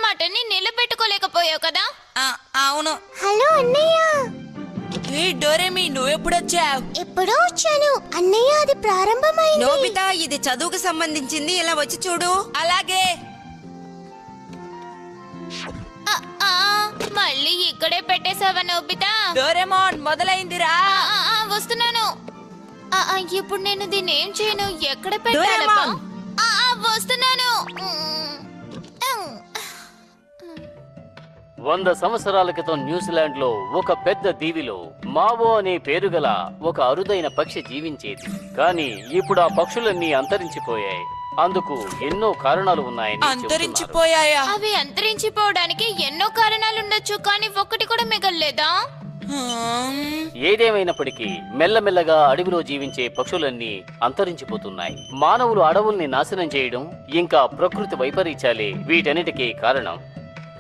మాటని నిలబెట్టుకోలేకపోయావు కదా. అవును. హలో అన్నయ్య. డోరేమి నువ్వెప్పుడొచ్చావు? ఎప్పుడో వచ్చాను అన్నయ్య, అది ప్రారంభమైంది. నోబితా, ఇది చదువుకు సంబంధించింది, ఇలా వచ్చి చూడు. అలాగే. మళ్ళీ ఇక్కడే పెట్టేశావా నోబితా? డోరేమోన్ మొదలైందిరా. వస్తున్నాను. ఇప్పుడు నేను దీన్ని ఏం చేయను, ఎక్కడ పెట్టాలబ్బా? వస్తున్నాను. 100 సంవత్సరాల క్రితం న్యూజిలాండ్ లో ఒక పెద్ద దీవిలో మావో అనే పేరు గల ఒక అరుదైన పక్షి జీవించేది. కానీ ఇప్పుడు ఆ పక్షులన్నీ అంతరించిపోయాయి. అందుకు ఎన్నో కారణాలు ఉన్నాయని అంతరించిపోయాయా? అవి అంతరించిపోవడానికి ఎన్నో కారణాలుండొచ్చు, కానీ ఒక్కటి కూడా మిగల్లేదా? ఏదేమైనప్పటికీ మెల్లమెల్లగా అడవిలో జీవించే పక్షులన్నీ అంతరించిపోతున్నాయి. మానవులు అడవుల్ని నాశనం చేయడం ఇంకా ప్రకృతి వైపరీత్యాలే వీటన్నిటికీ కారణం.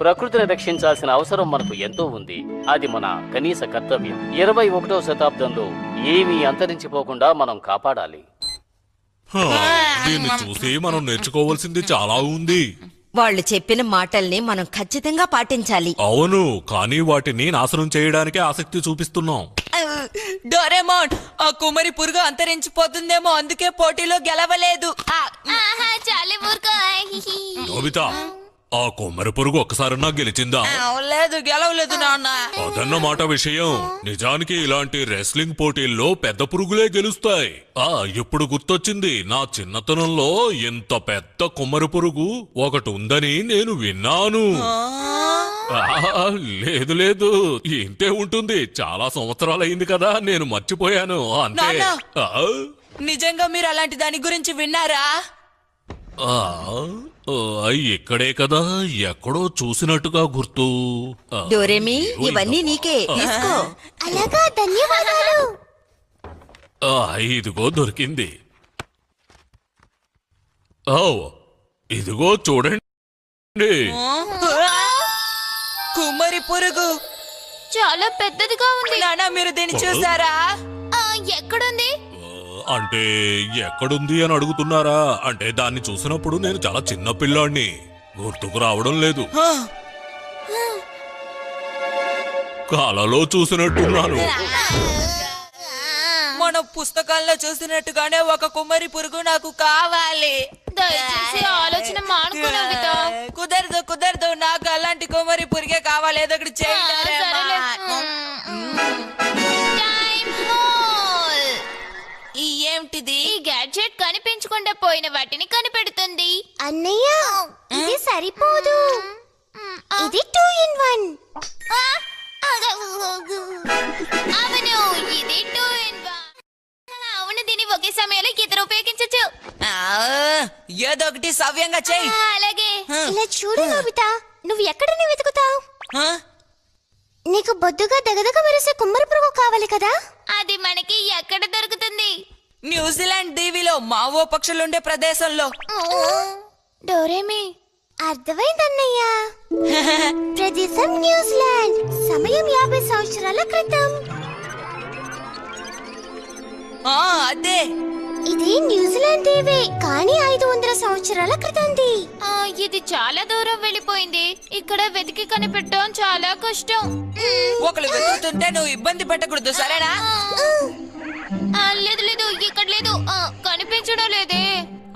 ప్రకృతిని రక్షించాల్సిన అవసరం మనకు ఎంతో ఉంది. అది మన కనీస కర్తవ్యం. 21వ శతాబ్దంలో ఏమీ అంతరించిపోకుండా మనం కాపాడాలి. దీన్ని చూసి మనం నేర్చుకోవాల్సింది చాలా ఉంది. వాళ్ళు చెప్పిన మాటల్ని మనం ఖచ్చితంగా పాటించాలి. అవును, కానీ వాటిని నాశనం చేయడానికే ఆసక్తి చూపిస్తున్నాం. డోరేమోన్, ఆ కుమరి పురుగు అంతరించిపోతుందేమో, అందుకే పోటీలో గెలవలేదు. చాలే ఊరుకో. నోబితా, ఆ కొమ్మరి పురుగు ఒక్కసారన్నా గెలిచిందా? లేదు, గెలవలేదు నాన్న. అదన్నమాట విషయం. నిజానికి ఇలాంటి రెస్లింగ్ పోటీల్లో పెద్ద పురుగులే గెలుస్తాయి. ఇప్పుడు గుర్తొచ్చింది, నా చిన్నతనంలో ఇంత పెద్ద కొమ్మరి పురుగు ఒకటి ఉందని నేను విన్నాను. లేదు లేదు, ఇంతే ఉంటుంది. చాలా సంవత్సరాలైంది కదా, నేను మర్చిపోయాను అంతే. నిజంగా మీరు అలాంటి దాని గురించి విన్నారా? ఇక్కడే కదా, ఎక్కడో చూసినట్టుగా గుర్తు. డోరేమి, ఇవన్నీ నీకే, తీసుకో. అలాగా, ధన్యవాదాలు. ఇదిగో దొరికింది. ఇదిగో చూడండి. కుమ్మరి పురుగు చాలా పెద్దదిగా ఉంది. నాన్న, మీరు దీన్ని చూసారా? ఎక్కడుంది? అంటే ఎక్కడుంది అని అడుగుతున్నారా? అంటే దాన్ని చూసినప్పుడు నేను చాలా చిన్న పిల్లాడిని, గుర్తుకు రావడం లేదు. కలలో చూసినట్టున్నాను. మన పుస్తకాల్లో చూసినట్టుగానే ఒక కుమ్మరి పురుగు నాకు కావాలి. దయచేసి ఆలోచన మానుకో నోబితా. కుదరదు కుదరదు, నాకు అలాంటి కుమ్మరి పురుగే కావాలి. ఏదో ఒకటి చేయండి. ఏమిటిది? ఈ గ్యాడ్జెట్ కనిపించకుండా పోయిన వాటిని కనిపెడుతుంది. అన్నయ్య, ఇది సరిపోదు. ఇది 2 in 1. అవును, ఇది 2 in 1. అవును, దీన్ని ఒకే సమయంలో ఇద్దరు ఉపయోగించచ్చు. ఏదో ఒకటి సవ్యంగా చెయ్యి. అలాగే. ఇలా చూడు నోబితా, నువ్వు ఎక్కడని వెతుకుతావు? నీకు బొద్దుగా దగదగ మెరిసే కుమ్మరి పురుగు కావాలి కదా? అది మనకి ఎక్కడ దొరుకుతుంది? న్యూజిలాండ్ దీవిలో మావో పక్షులుండే ప్రదేశంలో. డోరేమి, అర్థమైందన్నయ్య. ప్రదేశం న్యూజిలాండ్, సమయం 50 సంవత్సరాల క్రితం. అదే, ఇది న్యూజిలాండ్ దీవే, కానీ 500 సంవత్సరాల క్రితంది. ఇది చాలా దూరం వెళ్ళిపోయింది. ఇక్కడ వెతికి కనిపెట్టడం చాలా కష్టం. ఒకళ్ళు వెతుకుతుంటే నువ్వు ఇబ్బంది పెట్టకూడదు, సరేనా? లేదు లేదు, ఇక్కడ లేదు, కనిపించడం లేదే.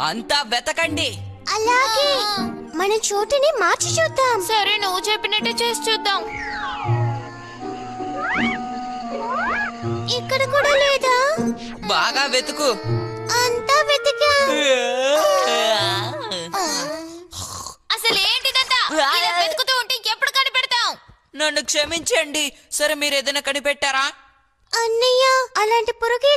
అంతా వెతకండి. అలాగే, మన చోటుని మార్చి చూద్దాం. సరే, నువ్వు చెప్పినట్టు చేసి చూద్దాం. ఇక్కడ కూడా లేదా? బాగా వెతుకు. అంతా వెతికా. అసలు ఏంటిదంతా? ఇలా వెతుకుతూ ఉంటే ఎప్పుడు కనిపెడతాం? నన్ను క్షమించండి. సరే, మీరు ఏదైనా కనిపెట్టారా? అన్నయ్య, అలాంటి పురుగు